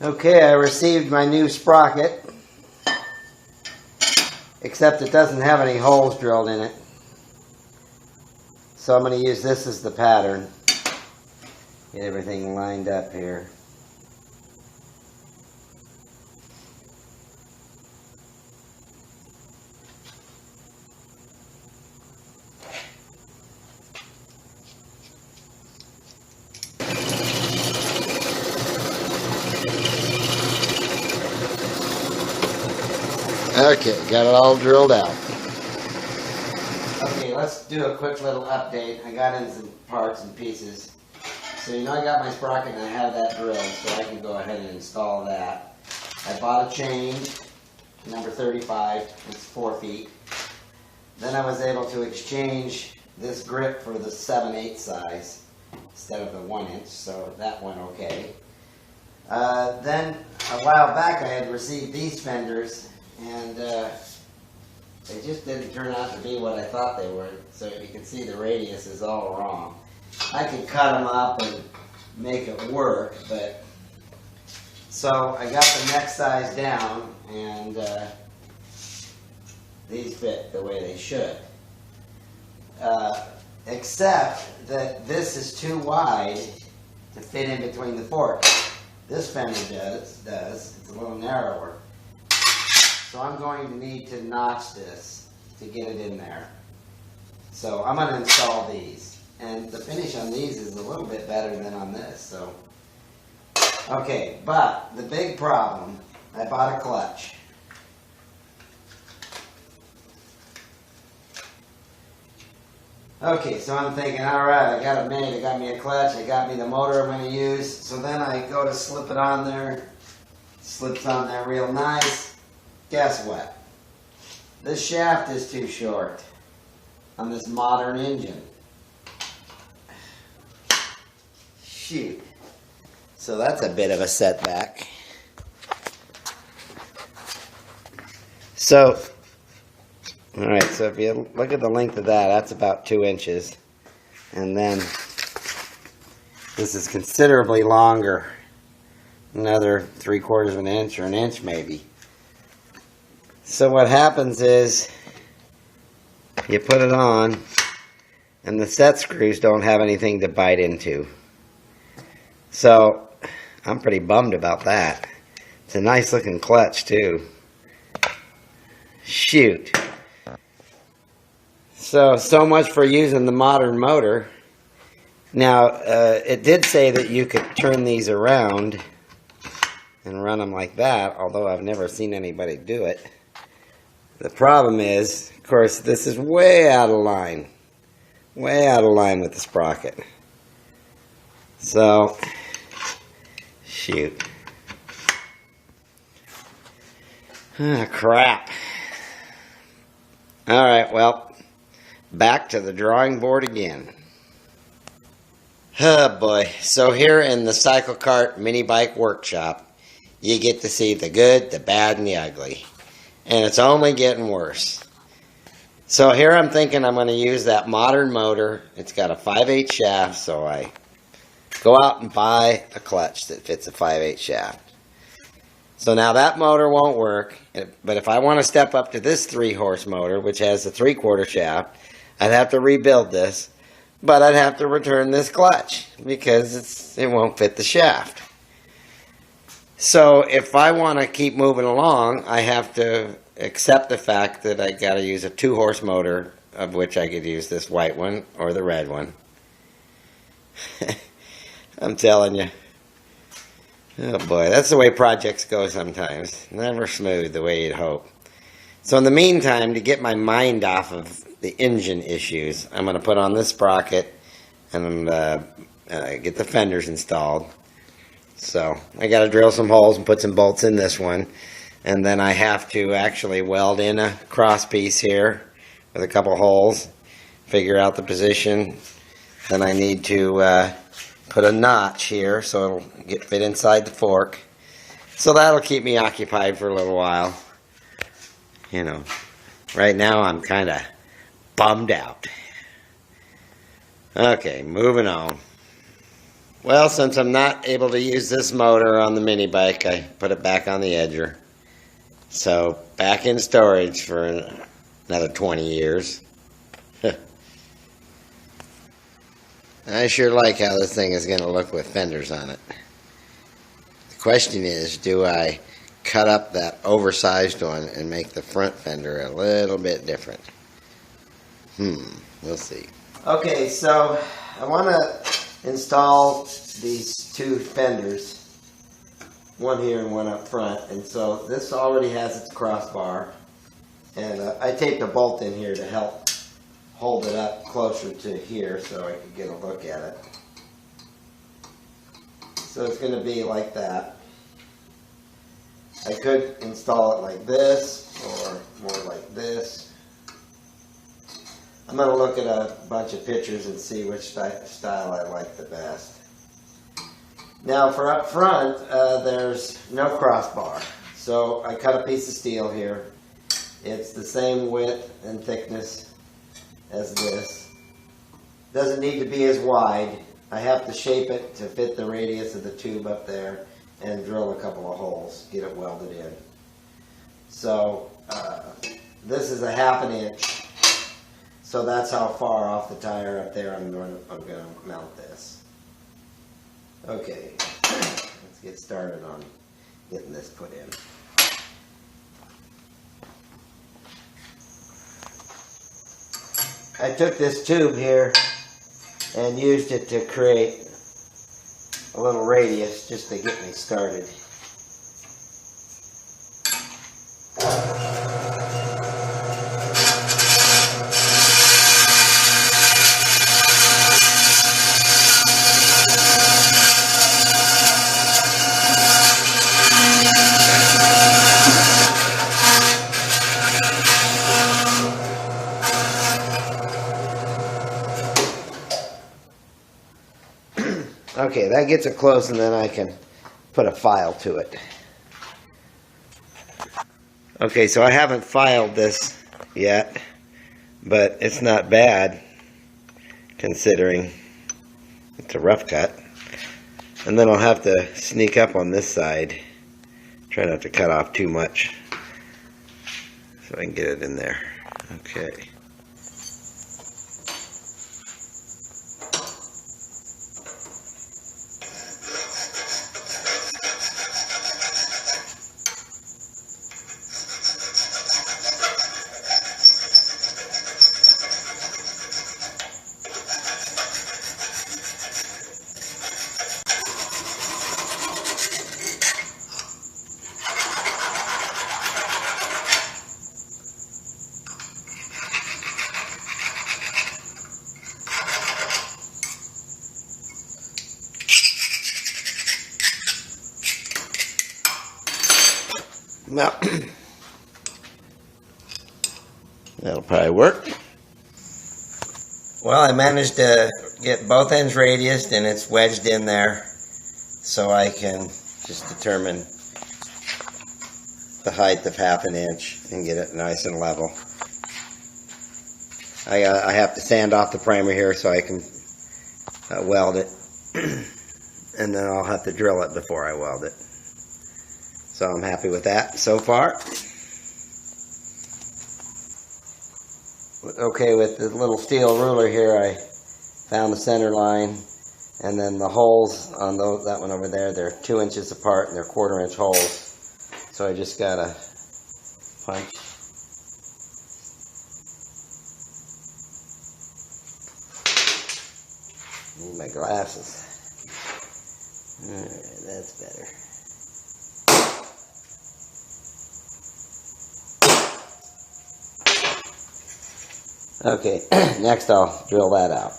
Okay, I received my new sprocket, except it doesn't have any holes drilled in it. So I'm going to use this as the pattern. Get everything lined up here. Okay, got it all drilled out. Okay, let's do a quick little update. I got in some parts and pieces. So you know I got my sprocket and I have that drilled, so I can go ahead and install that. I bought a chain, number 35, it's 4 feet. Then I was able to exchange this grip for the 7/8 size instead of the 1 inch, so that went okay. Then a while back I had received these fenders, and they just didn't turn out to be what I thought they were. So you can see the radius is all wrong. I could cut them up and make it work, but so I got the neck size down, and these fit the way they should. Except that this is too wide to fit in between the forks. This fender does. It's a little narrower. So I'm going to need to notch this to get it in there. So I'm going to install these. And the finish on these is a little bit better than on this. So, okay, but the big problem, I bought a clutch. Okay, so I'm thinking, all right, I got it made. I got me a clutch. I got me the motor I'm going to use. So then I go to slip it on there. Slips on there real nice. Guess what? This shaft is too short on this modern engine. Shoot. So that's a bit of a setback. So, alright, so if you look at the length of that, that's about 2 inches. And then this is considerably longer. Another 3/4 of an inch or an inch maybe. So what happens is you put it on and the set screws don't have anything to bite into. So I'm pretty bummed about that. It's a nice looking clutch too. Shoot. So much for using the modern motor. Now, it did say that you could turn these around and run them like that, although I've never seen anybody do it. The problem is, of course, this is way out of line. Way out of line with the sprocket. So, shoot. Ah, crap. Alright, well, back to the drawing board again. Oh boy, so here in the Cycle Cart Mini Bike Workshop, you get to see the good, the bad, and the ugly. And it's only getting worse. So here I'm thinking I'm going to use that modern motor. It's got a 5/8 shaft, so I go out and buy a clutch that fits a 5/8 shaft. So now that motor won't work, but if I want to step up to this 3-horse motor, which has a 3/4 shaft, I'd have to rebuild this, but I'd have to return this clutch because it won't fit the shaft. So if I want to keep moving along, I have to accept the fact that I got to use a 2-horse motor, of which I could use this white one or the red one. I'm telling you. Oh boy, that's the way projects go sometimes. Never smooth the way you'd hope. So in the meantime, to get my mind off of the engine issues, I'm going to put on this sprocket and get the fenders installed. So I got to drill some holes and put some bolts in this one. And then I have to actually weld in a cross piece here with a couple holes, figure out the position. Then I need to put a notch here so it'll fit inside the fork. So that'll keep me occupied for a little while. You know, right now I'm kind of bummed out. Okay, moving on. Well, since I'm not able to use this motor on the mini bike, I put it back on the edger. So, back in storage for another 20 years. I sure like how this thing is going to look with fenders on it. The question is, do I cut up that oversized one and make the front fender a little bit different? We'll see. Okay, so I want to install these two fenders, one here and one up front, and so this already has its crossbar, and I taped a bolt in here to help hold it up closer to here so I could get a look at it. So it's going to be like that. I could install it like this or more like this. I'm going to look at a bunch of pictures and see which style I like the best. Now for up front, there's no crossbar. So I cut a piece of steel here. It's the same width and thickness as this. Doesn't need to be as wide. I have to shape it to fit the radius of the tube up there and drill a couple of holes, get it welded in. So this is a 1/2 inch. So that's how far off the tire up there I'm going to mount this. Okay, let's get started on getting this put in. I took this tube here and used it to create a little radius just to get me started. Okay, that gets it close, and then I can put a file to it. Okay, so I haven't filed this yet, but it's not bad considering it's a rough cut. And then I'll have to sneak up on this side, try not to cut off too much so I can get it in there. Okay. Well, that'll probably work. Well, I managed to get both ends radiused and it's wedged in there so I can just determine the height of 1/2 inch and get it nice and level. I have to sand off the primer here so I can weld it, and then I'll have to drill it before I weld it. So I'm happy with that so far. Okay, with the little steel ruler here, I found the center line, and then the holes on that one over there, they're 2 inches apart and they're 1/4 inch holes. So I just gotta punch. Need my glasses. Alright, that's better. Okay, next I'll drill that out.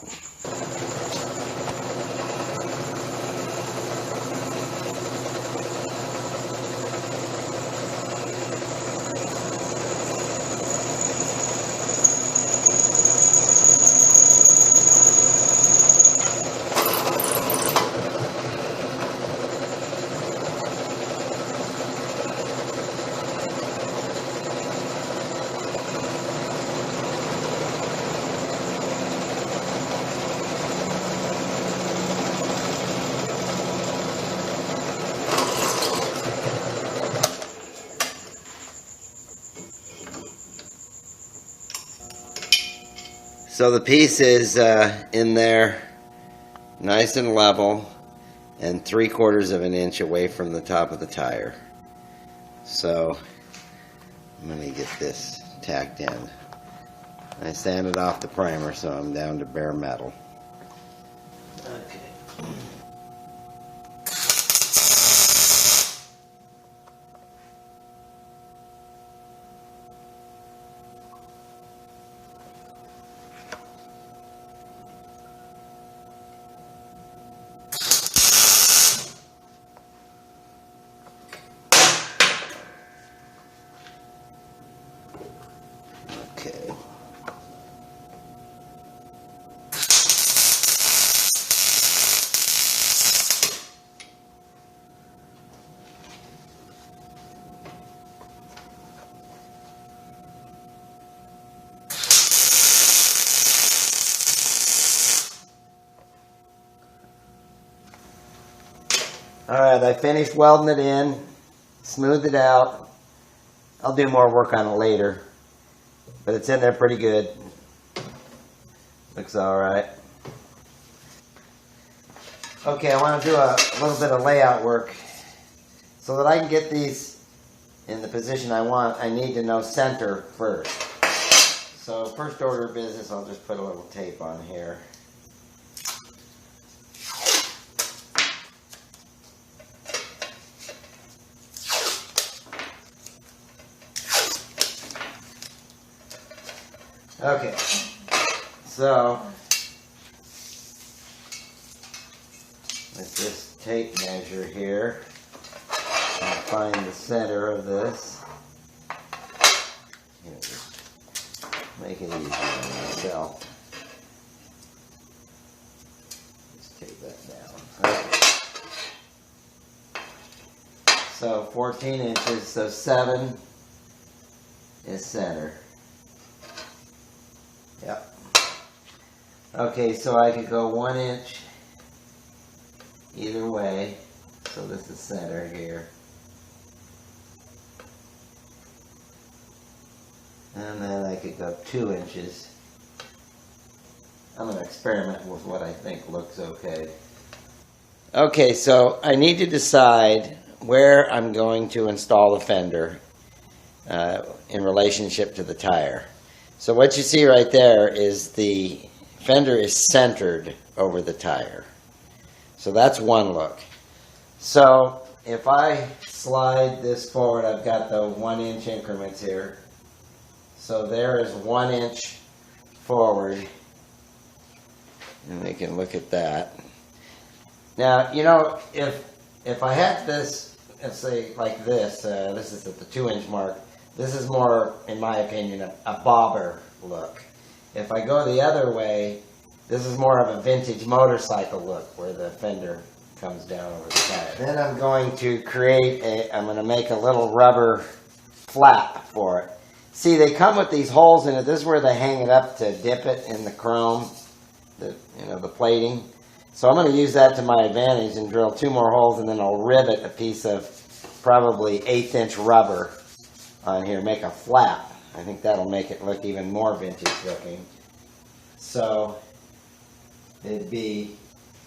So the piece is in there nice and level and 3/4 of an inch away from the top of the tire. So I'm going to get this tacked in. I sanded off the primer, so I'm down to bare metal. Okay. Okay. Alright, I finished welding it in, smoothed it out. I'll do more work on it later, but it's in there pretty good. Looks alright. Okay, I want to do a little bit of layout work. So that I can get these in the position I want, I need to know center first. So first order of business, I'll just put a little tape on here. Okay, so with this tape measure here, I'll find the center of this. Here, just make it easy on myself. Just take that down. Okay. So 14 inches, so 7 is center. Yep. Okay, so I could go 1 inch either way. So this is center here. And then I could go 2 inches. I'm going to experiment with what I think looks okay. Okay, so I need to decide where I'm going to install the fender in relationship to the tire. So what you see right there is the fender is centered over the tire. So that's one look. So if I slide this forward, I've got the 1 inch increments here. So there is 1 inch forward. And we can look at that. Now, you know, if I had this, let's say like this, this is at the 2 inch mark. This is more, in my opinion, a bobber look. If I go the other way, this is more of a vintage motorcycle look where the fender comes down over the tire. Then I'm going to I'm going to make a little rubber flap for it. See, they come with these holes in it. This is where they hang it up to dip it in the chrome, the plating. So I'm going to use that to my advantage and drill 2 more holes, and then I'll rivet a piece of probably 1/8 inch rubber on here, make a flap. I think that'll make it look even more vintage looking. So it'd be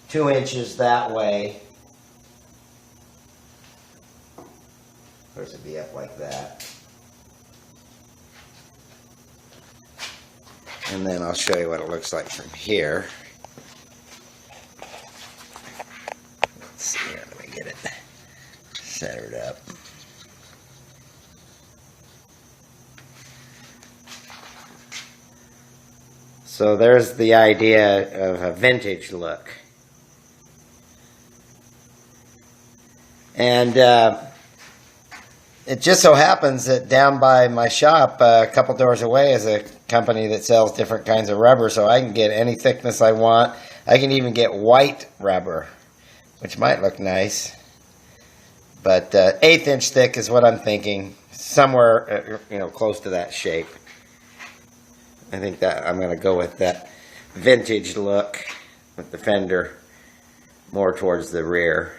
2 inches that way. Of course, it'd be up like that. And then I'll show you what it looks like from here. Let's see here, let me get it centered up. So there's the idea of a vintage look. And it just so happens that down by my shop, a couple doors away, is a company that sells different kinds of rubber, so I can get any thickness I want. I can even get white rubber, which might look nice. But 1/8 inch thick is what I'm thinking, somewhere close to that shape. I think that I'm going to go with that vintage look with the fender more towards the rear.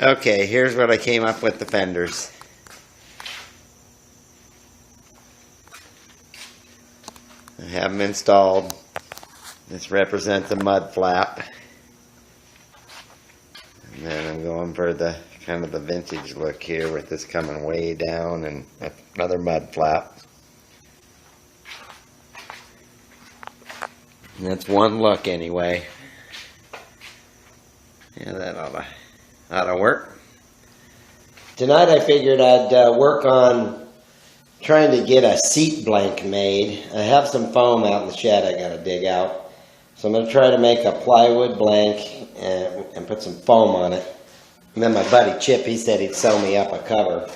Okay, here's what I came up with the fenders. I have them installed. This represents a mud flap. And then I'm going for the kind of the vintage look here with this coming way down and another mud flap. And that's one look anyway. Yeah, that ought to work. Tonight I figured I'd work on trying to get a seat blank made. I have some foam out in the shed I gotta dig out. So I'm gonna try to make a plywood blank and put some foam on it. And then my buddy Chip, he said he'd sew me up a cover.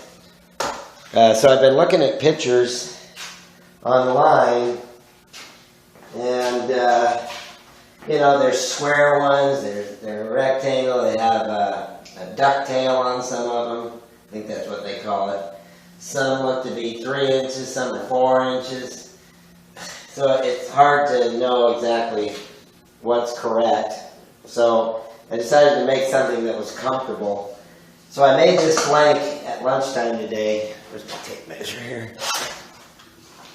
So I've been looking at pictures online, and you know, there's square ones, they're rectangle, they have a ducktail on some of them. I think that's what they call it. Some look to be 3 inches, some are 4 inches. So it's hard to know exactly what's correct. So I decided to make something that was comfortable. So I made this blank at lunchtime today. Where's my tape measure here?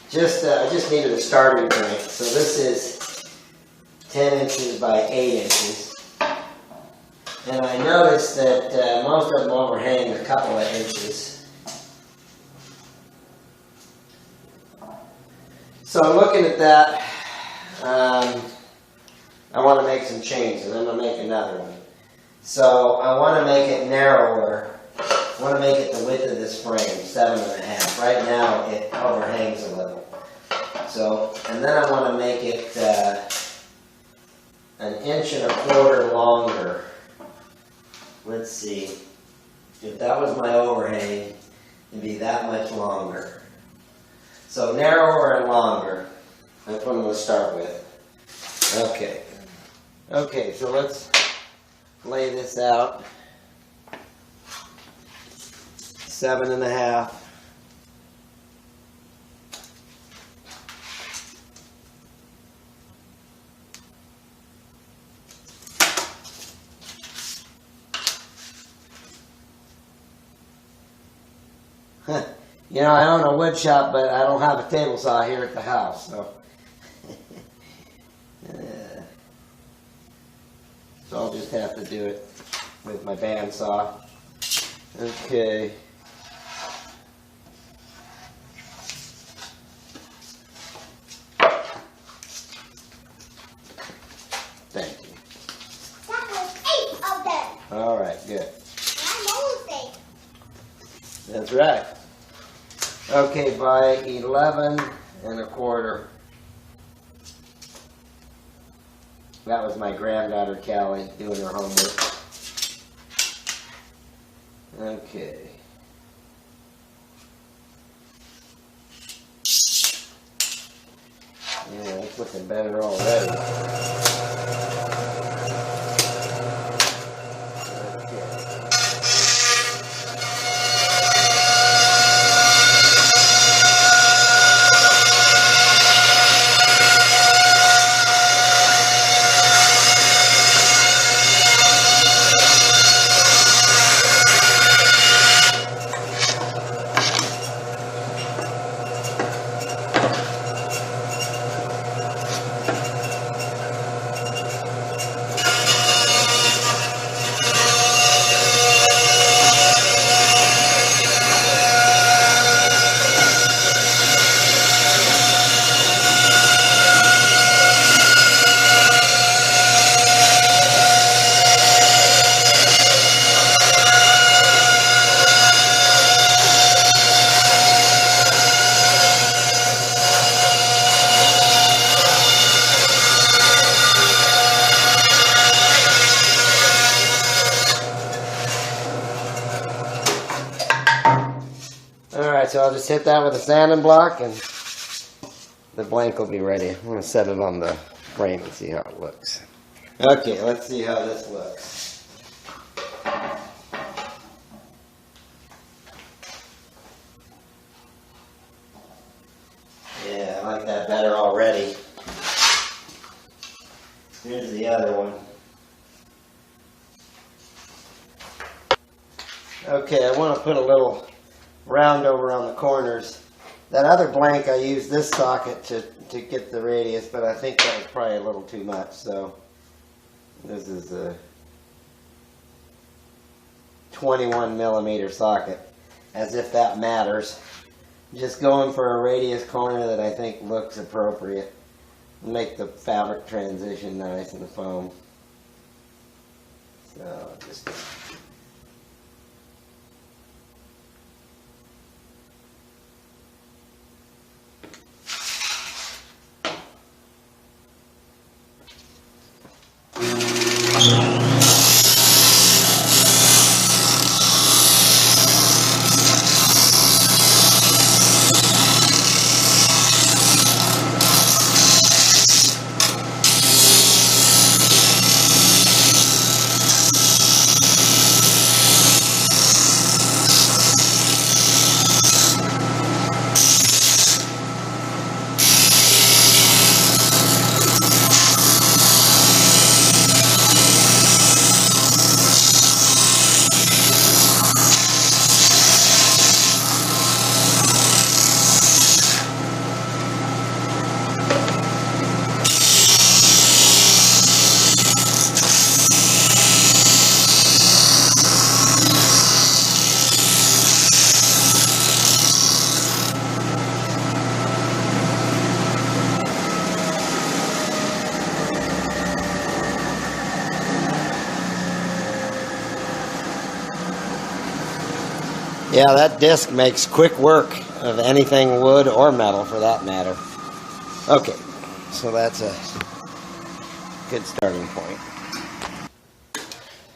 I just needed a starting point. So this is 10 inches by 8 inches. And I noticed that most of them overhang a couple of inches. So looking at that, I want to make some changes. I'm going to make another one. So I want to make it narrower. I want to make it the width of this frame, 7.5. Right now it overhangs a little. So, and then I want to make it 1.25 inches longer. Let's see. If that was my overhang, it'd be that much longer. So narrower and longer. That's what I'm going to start with. Okay. Okay, so let's lay this out. 7.5. You know, I own a wood shop, but I don't have a table saw here at the house, so. So I'll just have to do it with my bandsaw. Okay. Thank you. That was 8 of them. All right, good. I'm almost 8. That's right. Okay, by 11.25. That was my granddaughter Callie doing her homework. Okay. Yeah, it's looking better already. Alright, so I'll just hit that with a sanding block and the blank will be ready. I'm going to set it on the frame and see how it looks. Okay, let's see how this looks. Yeah, I like that better already. Here's the other one. Okay, I want to put a little round over on the corners. That other blank, I used this socket to get the radius, but I think that was probably a little too much, so this is a 21 millimeter socket, as if that matters. Just going for a radius corner that I think looks appropriate. Make the fabric transition nice in the foam. So just yeah, that disc makes quick work of anything wood or metal for that matter. Okay, so that's a good starting point.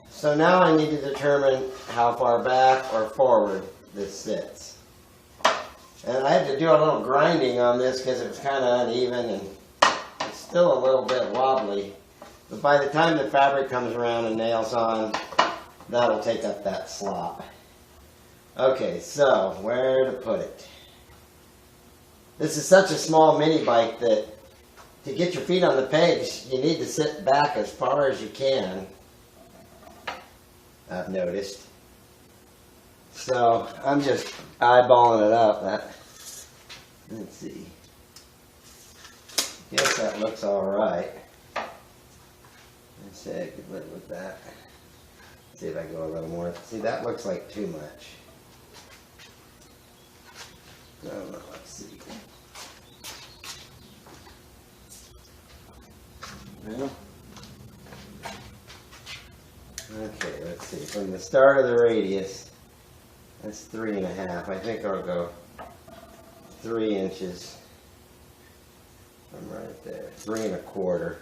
So now I need to determine how far back or forward this sits. And I had to do a little grinding on this because it was kind of uneven and it's still a little bit wobbly. But by the time the fabric comes around and nails on, that'll take up that slop. Okay, so where to put it? This is such a small mini bike that to get your feet on the pegs, you need to sit back as far as you can, I've noticed. So I'm just eyeballing it up. Let's see. Guess that looks all right. Let's say I could live with that. See if I go a little more. See, that looks like too much. No, let's see. Well, okay, let's see. From the start of the radius, that's 3.5. I think I'll go 3 inches from right there. 3.25.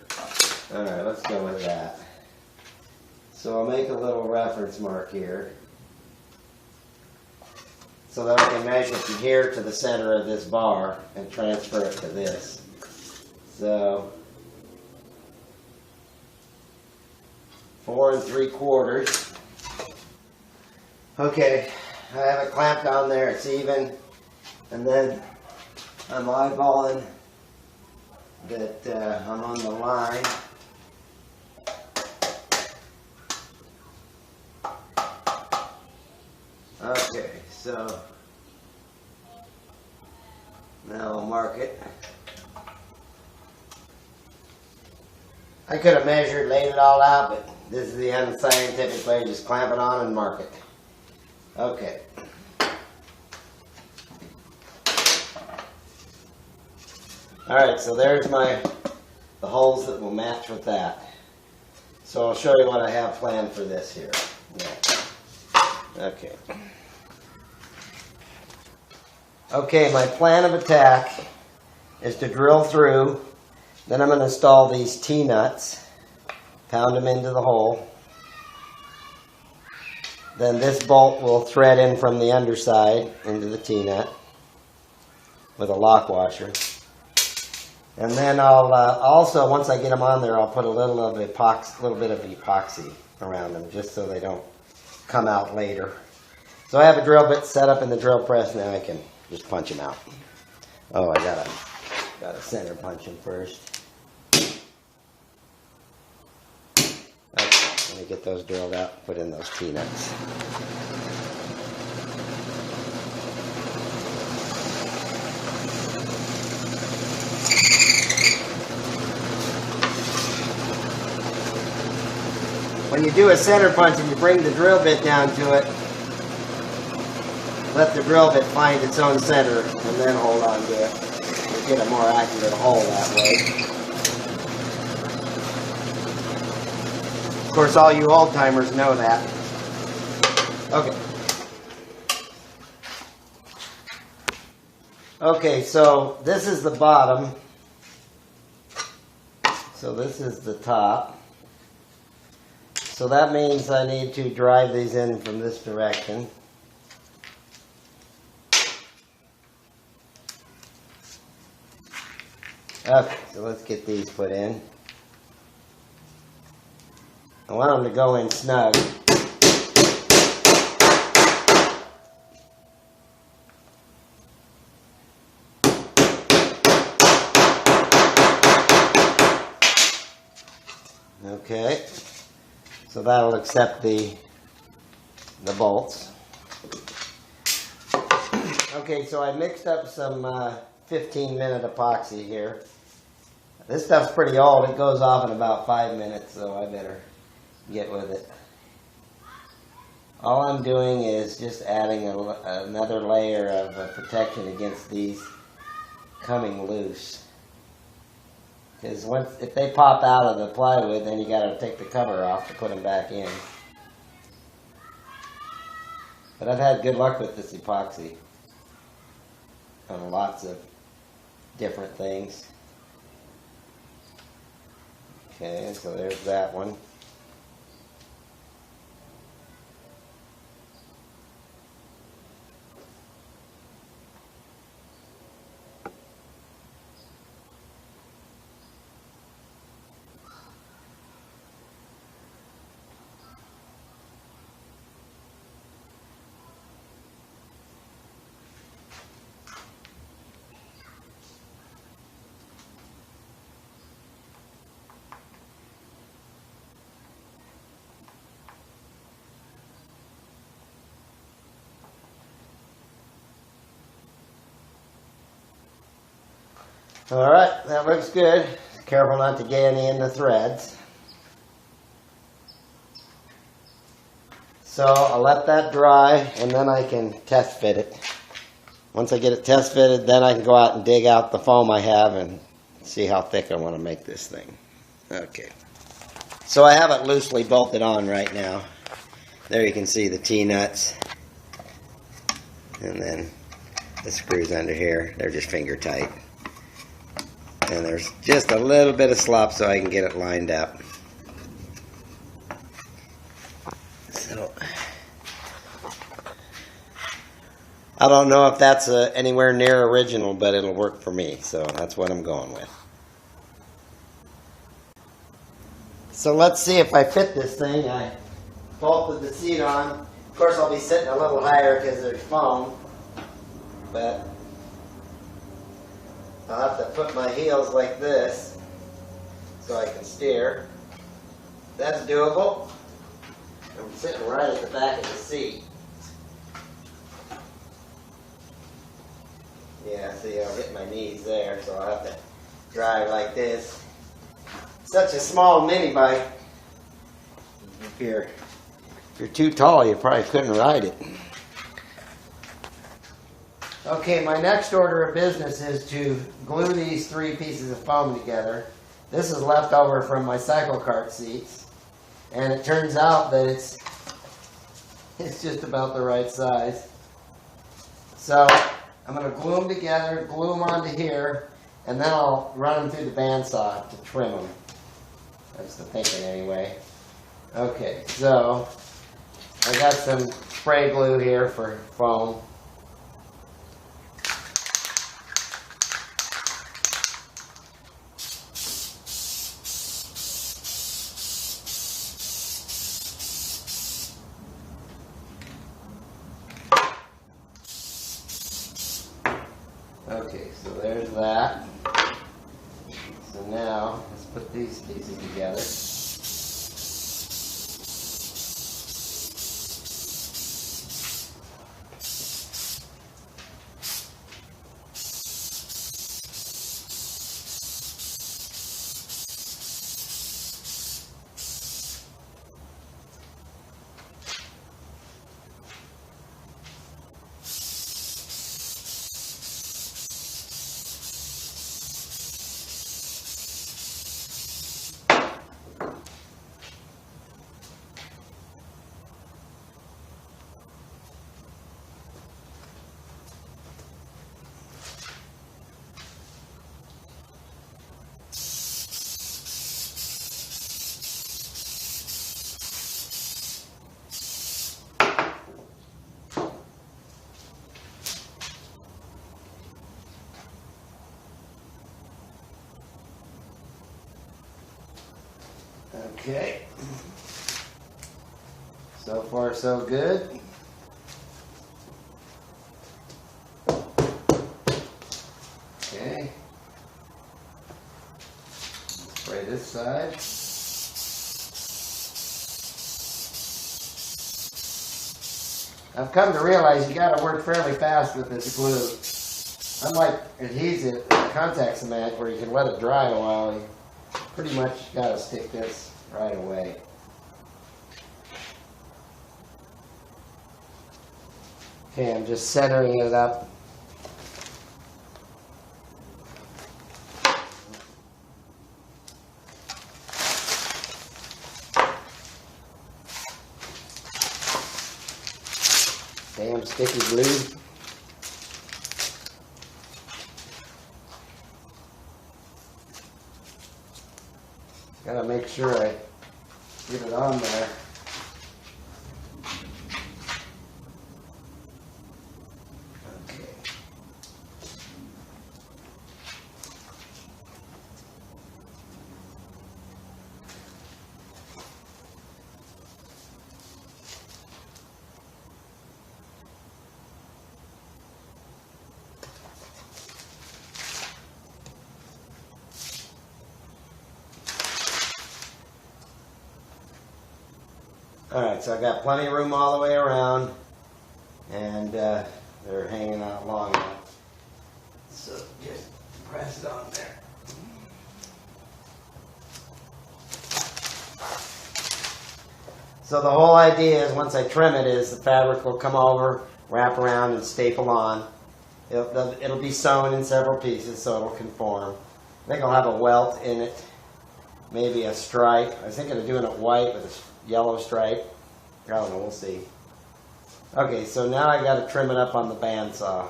All right, let's go with that. So I'll make a little reference mark here, so that I can measure from here to the center of this bar and transfer it to this. So 4 3/4. Okay, I have it clamped on there, it's even, and then I'm eyeballing that I'm on the line. Okay, so now I'll mark it. I could have measured, laid it all out, but this is the unscientific way. Just clamp it on and mark it. Okay. Alright, so there's the holes that will match with that. So I'll show you what I have planned for this here. Yeah. Okay. Okay, my plan of attack is to drill through. Then I'm going to install these T-nuts, pound them into the hole. Then this bolt will thread in from the underside into the T-nut with a lock washer. And then I'll also, once I get them on there, I'll put a little bit of epoxy around them, just so they don't come out later. So I have a drill bit set up in the drill press. Now I can just punch them out. Oh, I gotta center punch them first. Okay, let me get those drilled out, put in those T-nuts. when you do a center punch and you bring the drill bit down to it, let the drill bit find its own center and then hold on to it. You get a more accurate hole that way. Of course, all you old timers know that. Okay. Okay, so this is the bottom. So this is the top. So that means I need to drive these in from this direction. Okay, so let's get these put in. I want them to go in snug. Okay, so that'll accept the bolts. Okay, so I mixed up some 15-minute epoxy here. This stuff's pretty old. It goes off in about 5 minutes, so I better get with it. All I'm doing is just adding another layer of protection against these coming loose. Because if they pop out of the plywood, then you got to take the cover off to put them back in. But I've had good luck with this epoxy on lots of different things. Okay, so there's that one. Alright, that looks good. Careful not to get any in the threads. So I'll let that dry and then I can test fit it. Once I get it test fitted, then I can go out and dig out the foam I have and see how thick I want to make this thing. Okay. So I have it loosely bolted on right now. There you can see the T-nuts. And then the screws under here. They're just finger tight. And there's just a little bit of slop so I can get it lined up. So, I don't know if that's anywhere near original, but it'll work for me. So that's what I'm going with. So let's see if I fit this thing. I bolted the seat on. Of course I'll be sitting a little higher because there's foam. But I'll have to put my heels like this so I can steer. That's doable. I'm sitting right at the back of the seat. Yeah, see, I'll hit my knees there, so I'll have to drive like this. Such a small mini bike. If you're too tall, you probably couldn't ride it. Okay, my next order of business is to glue these 3 pieces of foam together. This is left over from my cycle cart seats. And it turns out that it's just about the right size. So I'm going to glue them together, glue them onto here, and then I'll run them through the bandsaw to trim them. That's the thinking anyway. Okay, so I got some spray glue here for foam. Okay, so there's that. So now, let's put these pieces together. Okay. So far, so good. Okay. Spray this side. I've come to realize you got to work fairly fast with this glue. Unlike adhesive, contact cement, where you can let it dry a while, you pretty much got to stick this right away. Okay, I'm just centering it up. Damn sticky glue. Gotta make sure I get it on there. Okay. Alright, so I got plenty of room all the way around, and they're hanging out long enough. So just press it on there. So the whole idea is once I trim it is the fabric will come over, wrap around, and staple on. It'll be sewn in several pieces so it'll conform. I think I'll have a welt in it, maybe a stripe. I was thinking of doing it white with a yellow stripe. I don't know, we'll see. Okay, so now I got to trim it up on the bandsaw.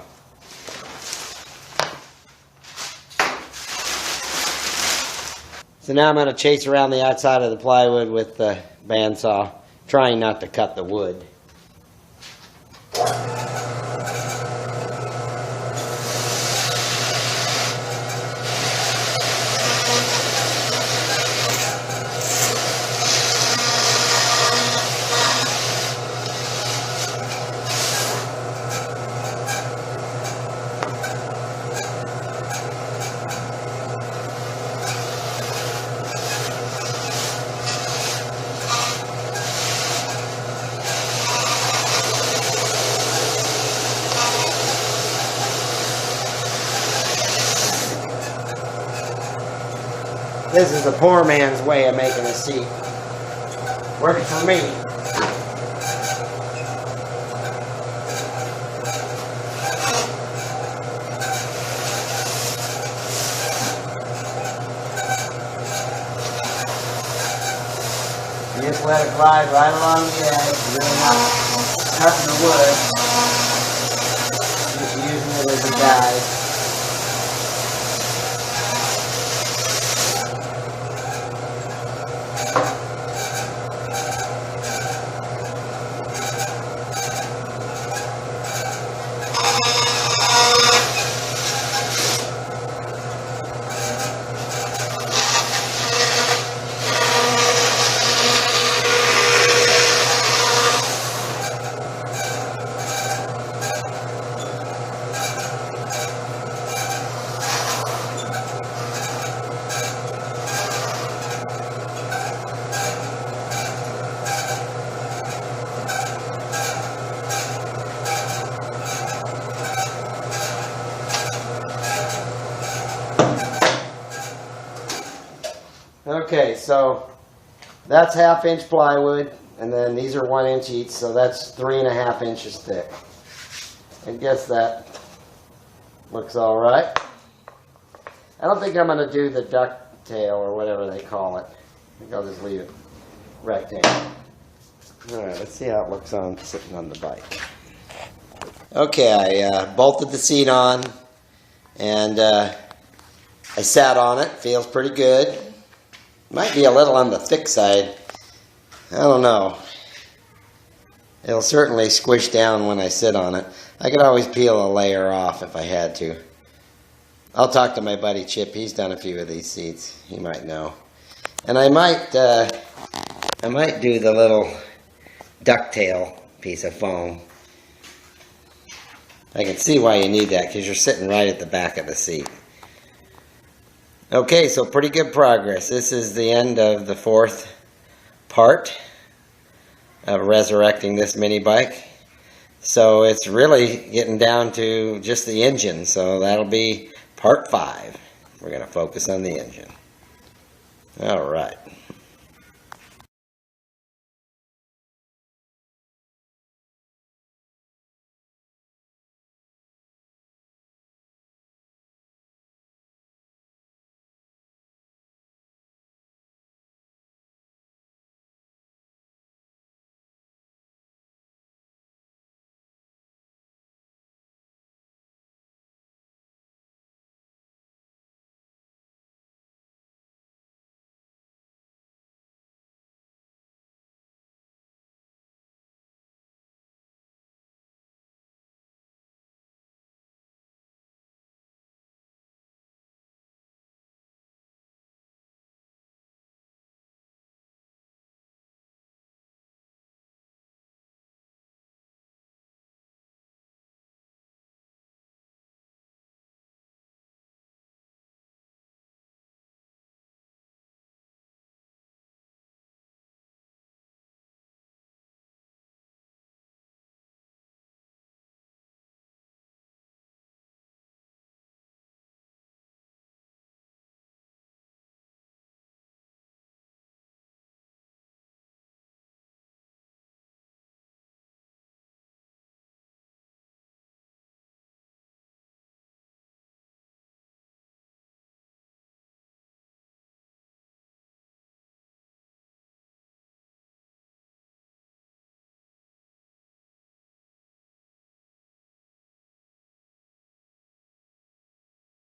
So now I'm going to chase around the outside of the plywood with the bandsaw, trying not to cut the wood. This is the poor man's way of making a seat. Working for me. You just let it glide right along the edge, really not cutting the wood. Just using it as a guide. Okay, so that's 1/2 inch plywood, and then these are 1 inch each, so that's 3.5 inches thick. I guess that looks all right. I don't think I'm going to do the ducktail or whatever they call it. I think I'll just leave it rectangle. All right, let's see how it looks on sitting on the bike. Okay, I bolted the seat on, and I sat on it. Feels pretty good. Might be a little on the thick side. I don't know. It'll certainly squish down when I sit on it. I could always peel a layer off if I had to. I'll talk to my buddy Chip. He's done a few of these seats. He might know. And I might do the little ducktail piece of foam. I can see why you need that, because you're sitting right at the back of the seat. Okay, so pretty good progress. This is the end of the 4th part of resurrecting this mini bike. So it's really getting down to just the engine. So that'll be part 5. We're going to focus on the engine. All right.